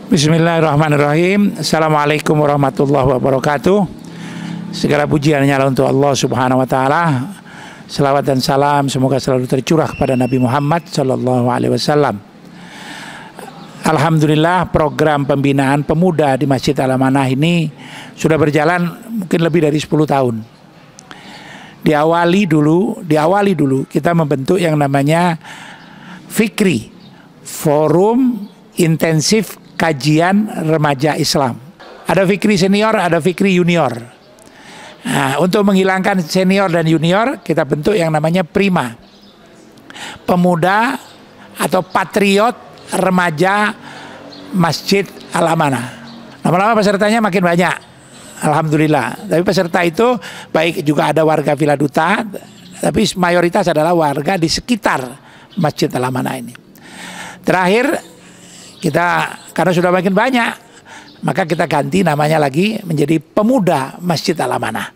Bismillahirrahmanirrahim. Assalamualaikum warahmatullahi wabarakatuh. Segala puji hanyalah untuk Allah Subhanahu wa taala. Selawat dan salam semoga selalu tercurah kepada Nabi Muhammad sallallahu alaihi wasallam. Alhamdulillah, program pembinaan pemuda di Masjid Al-Amanah ini sudah berjalan mungkin lebih dari 10 tahun. Diawali dulu kita membentuk yang namanya Fikri, Forum Intensif Kajian Remaja Islam. Ada Fikri senior, ada Fikri junior. Nah, untuk menghilangkan senior dan junior, kita bentuk yang namanya Prima, Pemuda atau Patriot Remaja Masjid Al-Amanah. Lama-lama pesertanya makin banyak, alhamdulillah. Tapi peserta itu baik juga ada warga Villa Duta, tapi mayoritas adalah warga di sekitar Masjid Al-Amanah ini. Terakhir, kita karena sudah makin banyak, maka kita ganti namanya lagi menjadi Pemuda Masjid Al-Amanah.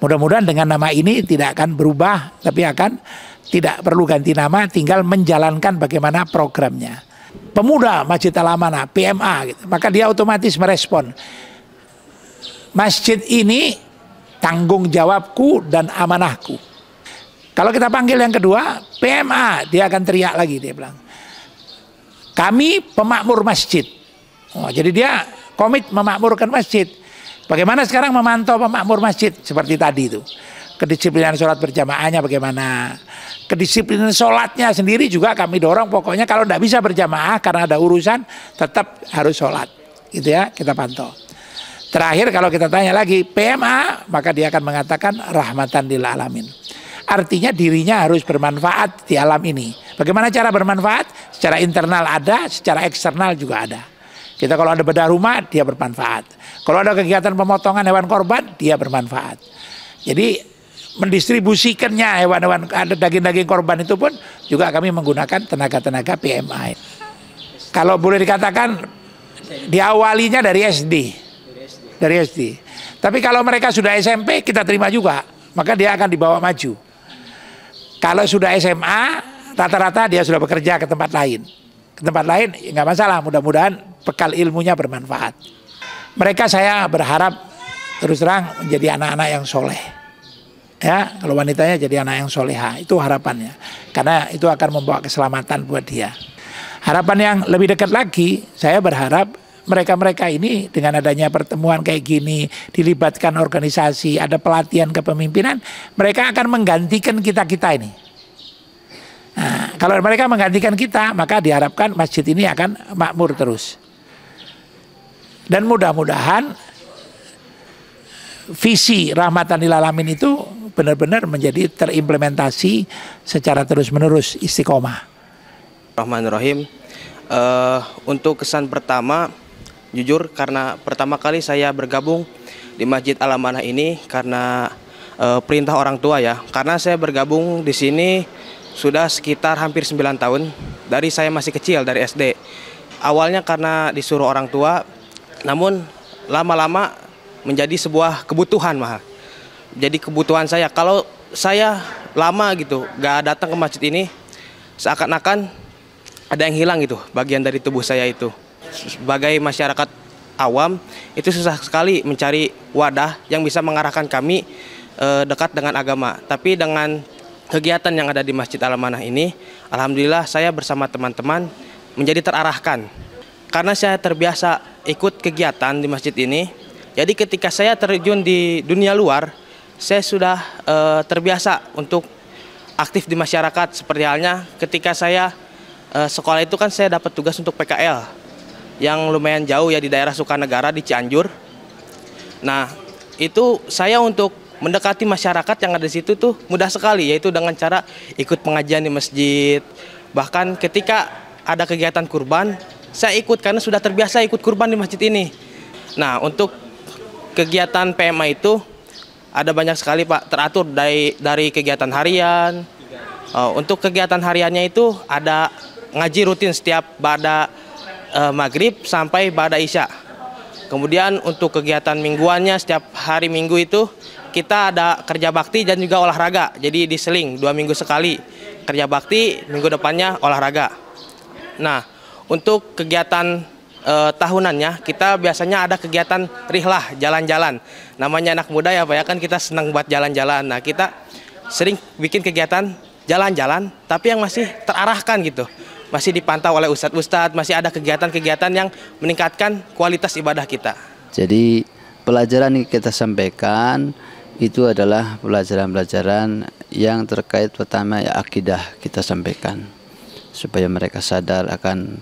Mudah-mudahan dengan nama ini tidak akan berubah, tapi akan tidak perlu ganti nama, tinggal menjalankan bagaimana programnya. Pemuda Masjid Al-Amanah, PMA, gitu. Maka dia otomatis merespon. Masjid ini tanggung jawabku dan amanahku. Kalau kita panggil yang kedua, PMA, dia akan teriak lagi, dia bilang, kami pemakmur masjid. Oh, jadi dia komit memakmurkan masjid. Bagaimana sekarang memantau pemakmur masjid? Seperti tadi itu. Kedisiplinan sholat berjamaahnya bagaimana? Kedisiplinan sholatnya sendiri juga kami dorong. Pokoknya kalau tidak bisa berjamaah karena ada urusan, tetap harus sholat. Gitu ya, kita pantau. Terakhir kalau kita tanya lagi PMA, maka dia akan mengatakan rahmatan lil alamin. Artinya dirinya harus bermanfaat di alam ini. Bagaimana cara bermanfaat? Secara internal ada, secara eksternal juga ada. Kita kalau ada bedah rumah, dia bermanfaat. Kalau ada kegiatan pemotongan hewan korban, dia bermanfaat. Jadi mendistribusikannya hewan-hewan, ada daging-daging korban itu pun juga kami menggunakan tenaga-tenaga PMI. Kalau boleh dikatakan diawalinya dari SD. Dari SD. Tapi kalau mereka sudah SMP, kita terima juga. Maka dia akan dibawa maju. Kalau sudah SMA, rata-rata dia sudah bekerja ke tempat lain. Ke tempat lain ya nggak masalah, mudah-mudahan bekal ilmunya bermanfaat. Mereka saya berharap terus terang menjadi anak-anak yang soleh. Ya, kalau wanitanya jadi anak yang soleha, itu harapannya. Karena itu akan membawa keselamatan buat dia. Harapan yang lebih dekat lagi, saya berharap mereka-mereka ini dengan adanya pertemuan kayak gini, dilibatkan organisasi, ada pelatihan kepemimpinan, mereka akan menggantikan kita-kita ini. Nah, kalau mereka menggantikan kita, maka diharapkan masjid ini akan makmur terus. Dan mudah-mudahan visi rahmatan lil alamin itu benar-benar menjadi terimplementasi secara terus-menerus, istiqomah. Bismillahirrahmanirrahim. Untuk kesan pertama, jujur karena pertama kali saya bergabung di Masjid Al-Amanah ini karena perintah orang tua ya. Karena saya bergabung di sini sudah sekitar hampir 9 tahun. Dari saya masih kecil, dari SD. Awalnya karena disuruh orang tua, namun lama-lama menjadi sebuah kebutuhan malah. Jadi kebutuhan saya. Kalau saya lama gitu gak datang ke masjid ini, seakan-akan ada yang hilang gitu, bagian dari tubuh saya itu. Sebagai masyarakat awam itu susah sekali mencari wadah yang bisa mengarahkan kami dekat dengan agama. Tapi dengan kegiatan yang ada di Masjid Al-Amanah ini, alhamdulillah saya bersama teman-teman menjadi terarahkan. Karena saya terbiasa ikut kegiatan di masjid ini, jadi ketika saya terjun di dunia luar, saya sudah terbiasa untuk aktif di masyarakat. Seperti halnya ketika saya sekolah itu kan saya dapat tugas untuk PKL yang lumayan jauh ya di daerah Sukanegara di Cianjur. Nah, itu saya untuk mendekati masyarakat yang ada di situ tuh mudah sekali, yaitu dengan cara ikut pengajian di masjid. Bahkan ketika ada kegiatan kurban, saya ikut karena sudah terbiasa ikut kurban di masjid ini. Nah, untuk kegiatan PMA itu ada banyak sekali Pak, teratur dari kegiatan harian. Untuk kegiatan hariannya itu ada ngaji rutin setiap ba'da maghrib sampai ba'da isya. Kemudian untuk kegiatan mingguannya setiap hari Minggu itu kita ada kerja bakti dan juga olahraga. Jadi diseling 2 minggu sekali kerja bakti, minggu depannya olahraga. Nah, untuk kegiatan tahunannya kita biasanya ada kegiatan rihlah jalan-jalan. Namanya anak muda ya Pak ya, kan kita senang buat jalan-jalan. Nah kita sering bikin kegiatan jalan-jalan tapi yang masih terarahkan gitu. Masih dipantau oleh ustadz-ustadz, masih ada kegiatan-kegiatan yang meningkatkan kualitas ibadah kita. Jadi pelajaran yang kita sampaikan itu adalah pelajaran-pelajaran yang terkait pertama ya akidah kita sampaikan. Supaya mereka sadar akan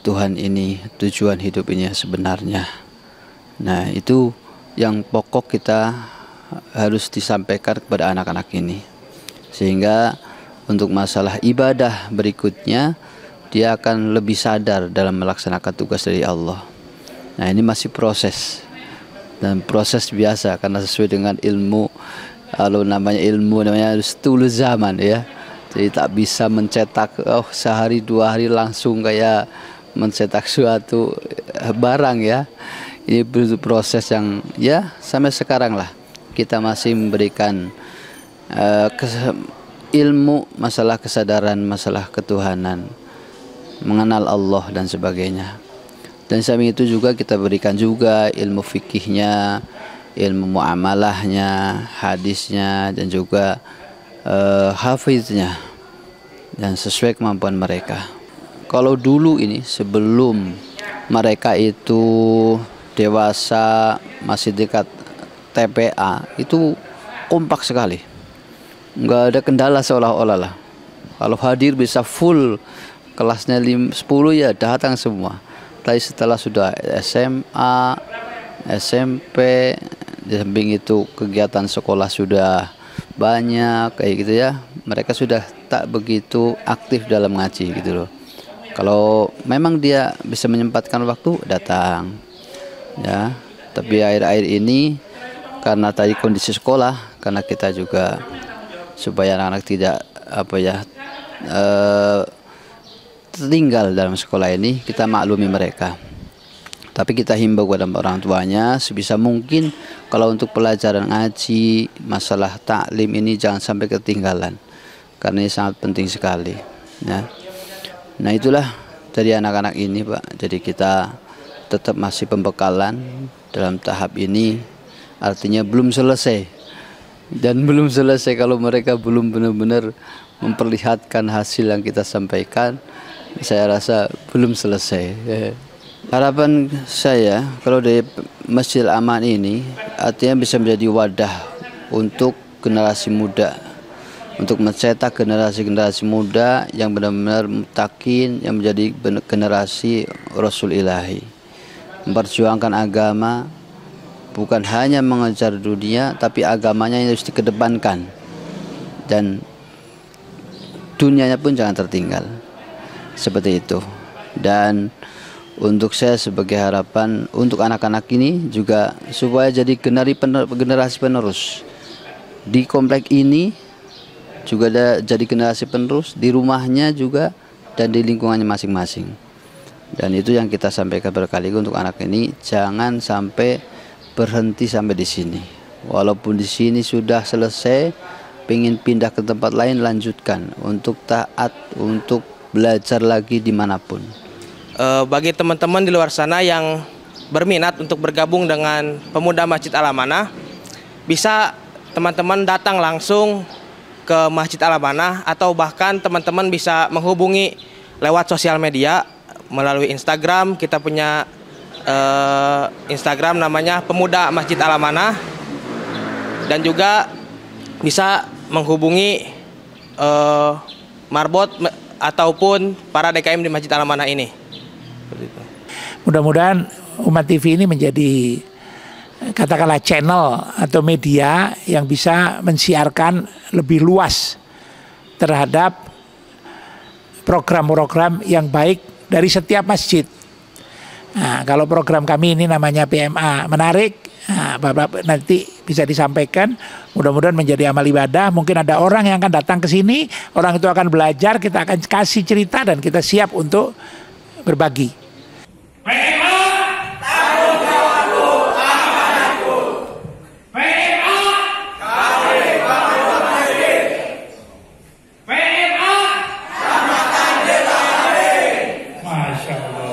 Tuhan ini, tujuan hidup ini sebenarnya. Nah itu yang pokok kita harus disampaikan kepada anak-anak ini. Sehingga untuk masalah ibadah berikutnya dia akan lebih sadar dalam melaksanakan tugas dari Allah. Nah ini masih proses, dan proses biasa karena sesuai dengan ilmu. Kalau namanya ilmu namanya harus tulus zaman ya. Jadi tak bisa mencetak sehari dua hari langsung kayak mencetak suatu barang ya. Ini butuh proses yang ya sampai sekarang lah kita masih memberikan ilmu masalah kesadaran, masalah ketuhanan, mengenal Allah dan sebagainya. Dan samping itu juga kita berikan juga ilmu fikihnya, ilmu muamalahnya, hadisnya, dan juga hafiznya, dan sesuai kemampuan mereka. Kalau dulu ini sebelum mereka itu dewasa masih dekat TPA itu kompak sekali. Nggak ada kendala seolah-olah lah. Kalau hadir bisa full kelasnya 10 ya datang semua. Tapi setelah sudah SMA, SMP, di samping itu kegiatan sekolah sudah banyak kayak gitu ya. Mereka sudah tak begitu aktif dalam ngaji gitu loh. Kalau memang dia bisa menyempatkan waktu datang ya. Tapi akhir-akhir ini karena tadi kondisi sekolah, karena kita juga supaya anak-anak tidak tertinggal dalam sekolah ini, kita maklumi mereka. Tapi kita himbau kepada orang tuanya sebisa mungkin kalau untuk pelajaran ngaji, masalah taklim ini jangan sampai ketinggalan, karena ini sangat penting sekali ya. Nah itulah dari anak-anak ini Pak. Jadi kita tetap masih pembekalan dalam tahap ini, artinya belum selesai. Dan belum selesai kalau mereka belum benar-benar memperlihatkan hasil yang kita sampaikan, saya rasa belum selesai. Harapan saya kalau dari Masjid Aman ini artinya bisa menjadi wadah untuk generasi muda, untuk mencetak generasi-generasi muda yang benar-benar mutakin, yang menjadi generasi Rasul Ilahi, memperjuangkan agama. Bukan hanya mengejar dunia, tapi agamanya yang harus dikedepankan. Dan dunianya pun jangan tertinggal. Seperti itu. Dan untuk saya sebagai harapan untuk anak-anak ini juga supaya jadi generasi penerus. Di komplek ini juga ada jadi generasi penerus, di rumahnya juga, dan di lingkungannya masing-masing. Dan itu yang kita sampaikan berkali untuk anak ini, jangan sampai berhenti sampai di sini. Walaupun di sini sudah selesai, pengen pindah ke tempat lain, lanjutkan untuk taat, untuk belajar lagi dimanapun. Bagi teman-teman di luar sana yang berminat untuk bergabung dengan Pemuda Masjid Al-Amanah, bisa teman-teman datang langsung ke Masjid Al-Amanah, atau bahkan teman-teman bisa menghubungi lewat sosial media melalui Instagram. Kita punya Instagram namanya Pemuda Masjid Al-Amanah, dan juga bisa menghubungi Marbot ataupun para DKM di Masjid Al-Amanah ini. Mudah-mudahan Umat TV ini menjadi katakanlah channel atau media yang bisa mensiarkan lebih luas terhadap program-program yang baik dari setiap masjid. Nah, kalau program kami ini namanya PMA menarik, nah, nanti bisa disampaikan, mudah-mudahan menjadi amal ibadah. Mungkin ada orang yang akan datang ke sini, orang itu akan belajar, kita akan kasih cerita dan kita siap untuk berbagi. PMA, tanggung jawabku, amanahku. PMA, kami bangun masjid. PMA, samakan desa kami. Masya Allah.